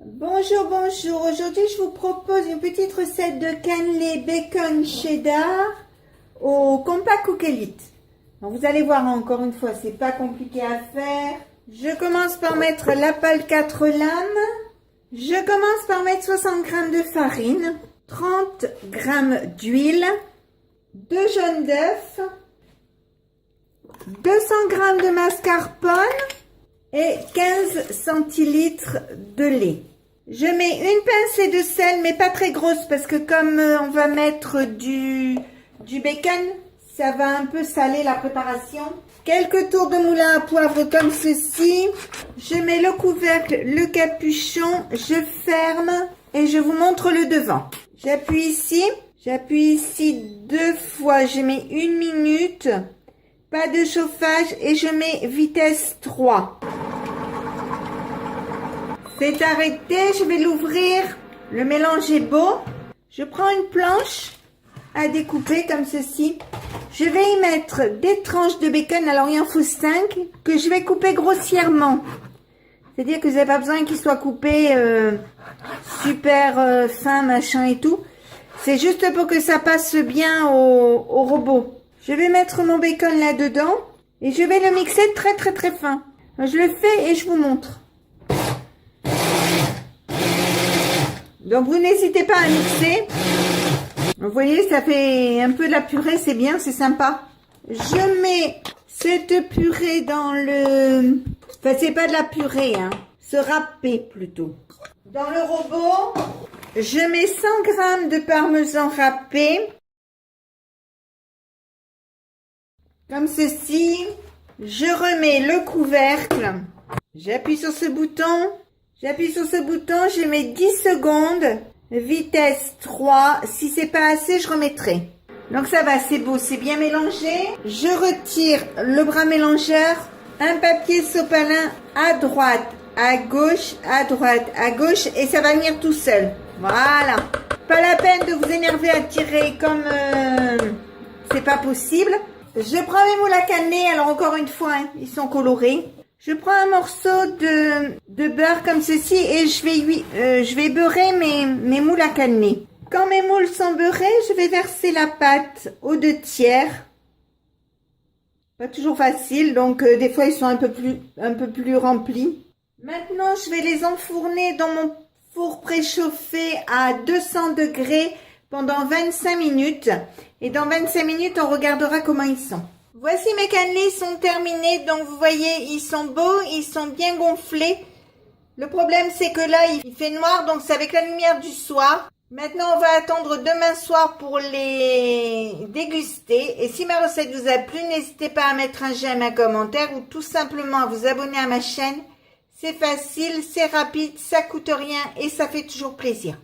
Bonjour, bonjour. Aujourd'hui, je vous propose une petite recette de cannelé bacon cheddar au Compact Cook Elite. Donc, vous allez voir encore une fois, c'est pas compliqué à faire. Je commence par mettre la pâle 4 lames. Je commence par mettre 60 g de farine, 30 g d'huile, 2 jaunes d'œufs, 200 g de mascarpone et 15 centilitres de lait. Je mets une pincée de sel, mais pas très grosse, parce que comme on va mettre du bacon, ça va un peu saler la préparation. Quelques tours de moulin à poivre comme ceci. Je mets le couvercle, le capuchon, je ferme et je vous montre le devant. J'appuie ici 2 fois, je mets 1 minute, pas de chauffage et je mets vitesse 3. C'est arrêté, je vais l'ouvrir. Le mélange est beau. Je prends une planche à découper comme ceci. Je vais y mettre des tranches de bacon, alors il en faut 5, que je vais couper grossièrement. C'est-à-dire que vous n'avez pas besoin qu'il soit coupé super fin, machin et tout. C'est juste pour que ça passe bien au robot. Je vais mettre mon bacon là-dedans et je vais le mixer très fin. Je le fais et je vous montre. Donc vous n'hésitez pas à mixer. Vous voyez, ça fait un peu de la purée, c'est bien, c'est sympa. Je mets cette purée dans le... Enfin, c'est pas de la purée, hein. Ce râpé plutôt. Dans le robot, je mets 100 g de parmesan râpé. Comme ceci. Je remets le couvercle. J'appuie sur ce bouton. Je mets 10 secondes, vitesse 3. Si c'est pas assez, je remettrai. Donc ça va, c'est beau, c'est bien mélangé. Je retire le bras mélangeur, un papier sopalin à droite, à gauche, à droite, à gauche, et ça va venir tout seul. Voilà. Pas la peine de vous énerver à tirer comme c'est pas possible. Je prends mes moules à cannelé, alors encore une fois, hein, ils sont colorés. Je prends un morceau de beurre comme ceci et je vais beurrer mes moules à cannelé. Quand mes moules sont beurrés, je vais verser la pâte aux 2/3. Pas toujours facile, donc des fois ils sont un peu plus remplis. Maintenant, je vais les enfourner dans mon four préchauffé à 200 degrés pendant 25 minutes. Et dans 25 minutes, on regardera comment ils sont. Voici mes cannelés, ils sont terminés, donc vous voyez, ils sont beaux, ils sont bien gonflés. Le problème, c'est que là, il fait noir, donc c'est avec la lumière du soir. Maintenant, on va attendre demain soir pour les déguster. Et si ma recette vous a plu, n'hésitez pas à mettre un j'aime, un commentaire ou tout simplement à vous abonner à ma chaîne. C'est facile, c'est rapide, ça coûte rien et ça fait toujours plaisir.